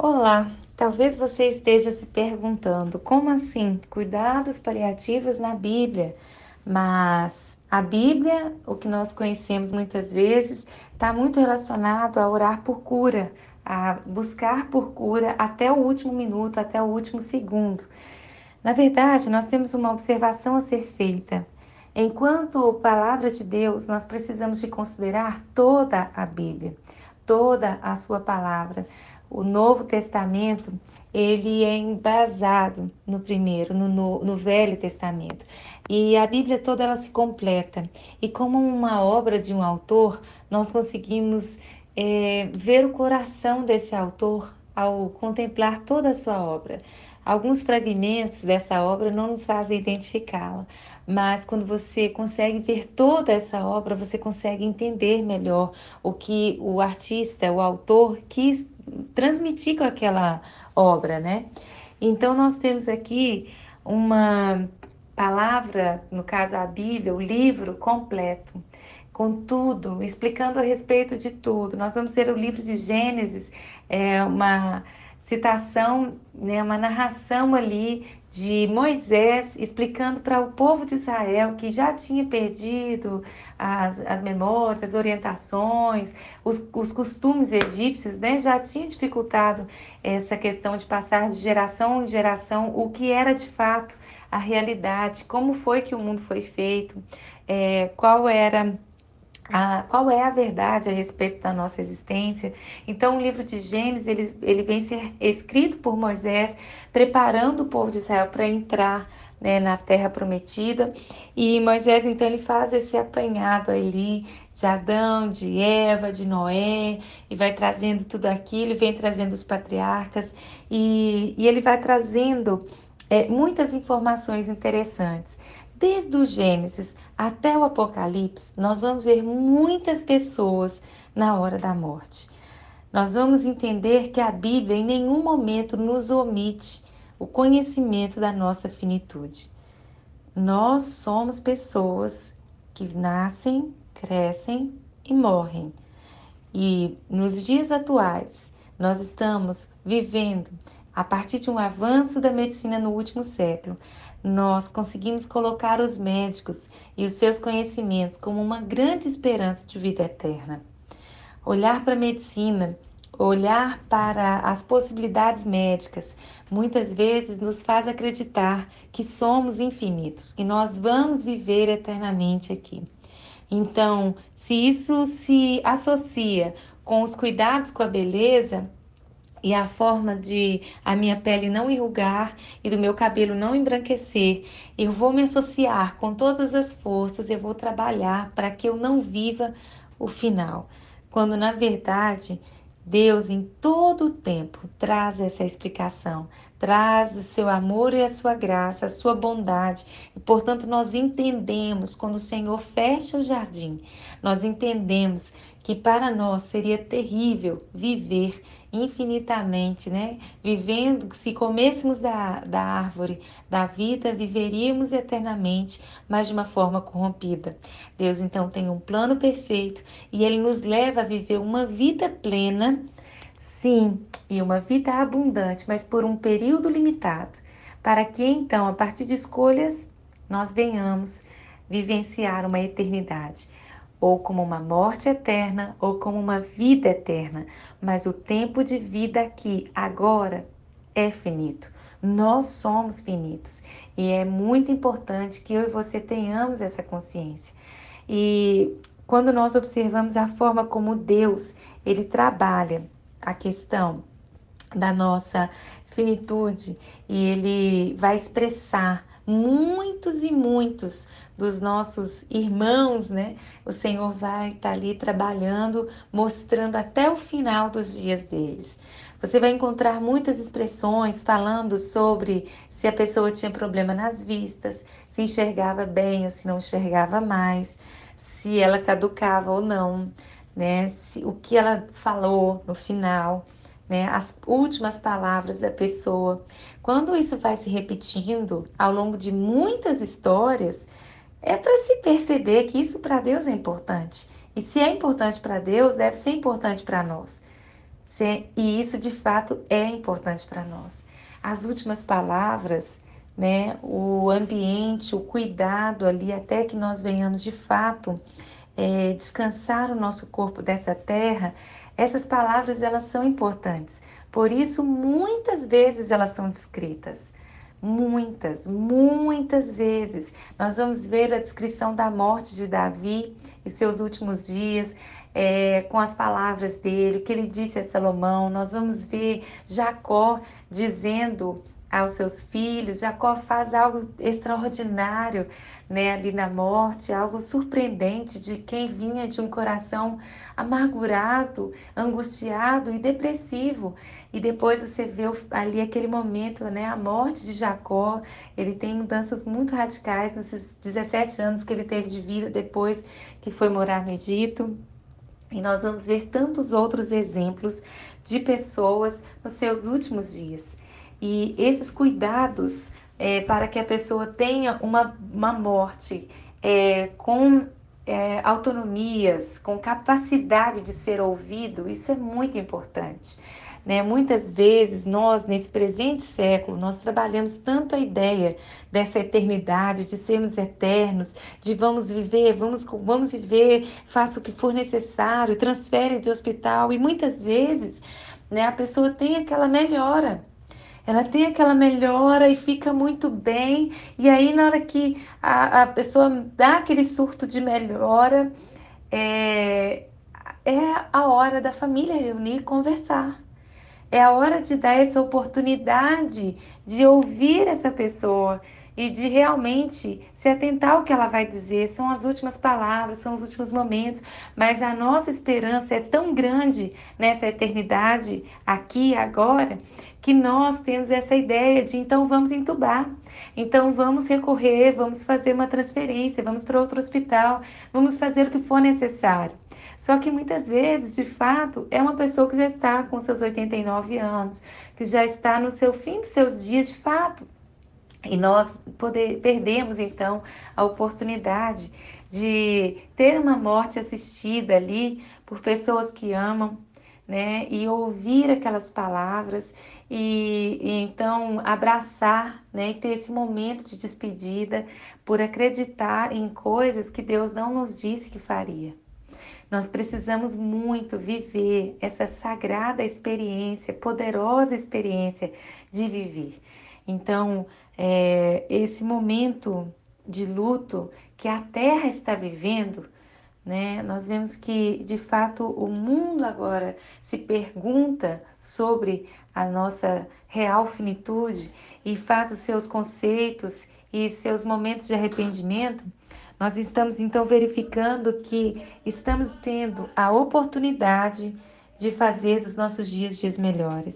Olá, talvez você esteja se perguntando, como assim? Cuidados paliativos na Bíblia? Mas a Bíblia, o que nós conhecemos muitas vezes, está muito relacionado a orar por cura, a buscar por cura até o último minuto, até o último segundo. Na verdade, nós temos uma observação a ser feita. Enquanto palavra de Deus, nós precisamos de considerar toda a Bíblia, toda a sua palavra. O Novo Testamento, ele é embasado no primeiro, no Velho Testamento. E a Bíblia toda ela se completa. E como uma obra de um autor, nós conseguimos ver o coração desse autor ao contemplar toda a sua obra. Alguns fragmentos dessa obra não nos fazem identificá-la, mas quando você consegue ver toda essa obra, você consegue entender melhor o que o artista, o autor, quis transmitir com aquela obra, né? Então, nós temos aqui uma palavra, no caso a Bíblia, o livro completo, com tudo, explicando a respeito de tudo. Nós vamos ter o livro de Gênesis, uma citação, né, uma narração ali de Moisés explicando para o povo de Israel que já tinha perdido as memórias, as orientações, os costumes egípcios, né, já tinha dificultado essa questão de passar de geração em geração o que era de fato a realidade, como foi que o mundo foi feito, qual é a verdade a respeito da nossa existência. Então, o livro de Gênesis, ele vem ser escrito por Moisés, preparando o povo de Israel para entrar, né, na terra prometida. E Moisés, então, ele faz esse apanhado ali de Adão, de Eva, de Noé, e vai trazendo tudo aquilo, vem trazendo os patriarcas, e ele vai trazendo muitas informações interessantes. Desde o Gênesis até o Apocalipse, nós vamos ver muitas pessoas na hora da morte. Nós vamos entender que a Bíblia em nenhum momento nos omite o conhecimento da nossa finitude. Nós somos pessoas que nascem, crescem e morrem. E nos dias atuais, nós estamos vivendo, a partir de um avanço da medicina no último século, nós conseguimos colocar os médicos e os seus conhecimentos como uma grande esperança de vida eterna. Olhar para a medicina, olhar para as possibilidades médicas, muitas vezes nos faz acreditar que somos infinitos, que nós vamos viver eternamente aqui. Então, se isso se associa com os cuidados com a beleza e a forma de a minha pele não enrugar e do meu cabelo não embranquecer, eu vou me associar com todas as forças, eu vou trabalhar para que eu não viva o final. Quando na verdade Deus em todo o tempo traz essa explicação, traz o seu amor e a sua graça, a sua bondade, e portanto nós entendemos quando o Senhor fecha o jardim, nós entendemos que para nós seria terrível viver infinitamente, né? Vivendo, se comêssemos da árvore da vida, viveríamos eternamente, mas de uma forma corrompida. Deus então tem um plano perfeito e Ele nos leva a viver uma vida plena, sim, e uma vida abundante, mas por um período limitado, para que então, a partir de escolhas, nós venhamos vivenciar uma eternidade ou como uma morte eterna, ou como uma vida eterna. Mas o tempo de vida aqui, agora, é finito. Nós somos finitos. E é muito importante que eu e você tenhamos essa consciência. E quando nós observamos a forma como Deus, ele trabalha a questão da nossa finitude e ele vai expressar muitos e muitos dos nossos irmãos, né? O Senhor vai estar ali trabalhando, mostrando até o final dos dias deles. Você vai encontrar muitas expressões falando sobre se a pessoa tinha problema nas vistas, se enxergava bem ou se não enxergava mais, se ela caducava ou não, né? O que ela falou no final, né, as últimas palavras da pessoa. Quando isso vai se repetindo ao longo de muitas histórias, é para se perceber que isso para Deus é importante. E se é importante para Deus, deve ser importante para nós. E isso de fato é importante para nós. As últimas palavras, né, o ambiente, o cuidado ali, até que nós venhamos de fato descansar o nosso corpo dessa terra, essas palavras elas são importantes. Por isso, muitas vezes elas são descritas. Muitas vezes. Nós vamos ver a descrição da morte de Davi e seus últimos dias, com as palavras dele, o que ele disse a Salomão. Nós vamos ver Jacó dizendo aos seus filhos. Jacó faz algo extraordinário, né, ali na morte, algo surpreendente de quem vinha de um coração amargurado, angustiado e depressivo. E depois você vê ali aquele momento, né, a morte de Jacó. Ele tem mudanças muito radicais nesses 17 anos que ele teve de vida depois que foi morar no Egito. E nós vamos ver tantos outros exemplos de pessoas nos seus últimos dias. E esses cuidados para que a pessoa tenha uma morte com autonomias, com capacidade de ser ouvido, isso é muito importante. Né? Muitas vezes nós, nesse presente século, nós trabalhamos tanto a ideia dessa eternidade, de sermos eternos, de vamos viver, vamos viver, faça o que for necessário, transfere de hospital, e muitas vezes, né, a pessoa tem aquela melhora. Ela tem aquela melhora e fica muito bem, e aí na hora que a pessoa dá aquele surto de melhora, é, é a hora da família reunir e conversar. É a hora de dar essa oportunidade de ouvir essa pessoa e de realmente se atentar ao que ela vai dizer. São as últimas palavras, são os últimos momentos, mas a nossa esperança é tão grande nessa eternidade, aqui e agora, que nós temos essa ideia de então vamos entubar, então vamos recorrer, vamos fazer uma transferência, vamos para outro hospital, vamos fazer o que for necessário. Só que muitas vezes, de fato, é uma pessoa que já está com seus 89 anos, que já está no seu fim dos seus dias, de fato. E nós perdemos, então, a oportunidade de ter uma morte assistida ali por pessoas que amam, né? E ouvir aquelas palavras e então abraçar, né? E ter esse momento de despedida por acreditar em coisas que Deus não nos disse que faria. Nós precisamos muito viver essa sagrada experiência, poderosa experiência de viver. Então, esse momento de luto que a Terra está vivendo, né, nós vemos que, de fato, o mundo agora se pergunta sobre a nossa real finitude e faz os seus conceitos e seus momentos de arrependimento. Nós estamos então verificando que estamos tendo a oportunidade de fazer dos nossos dias melhores.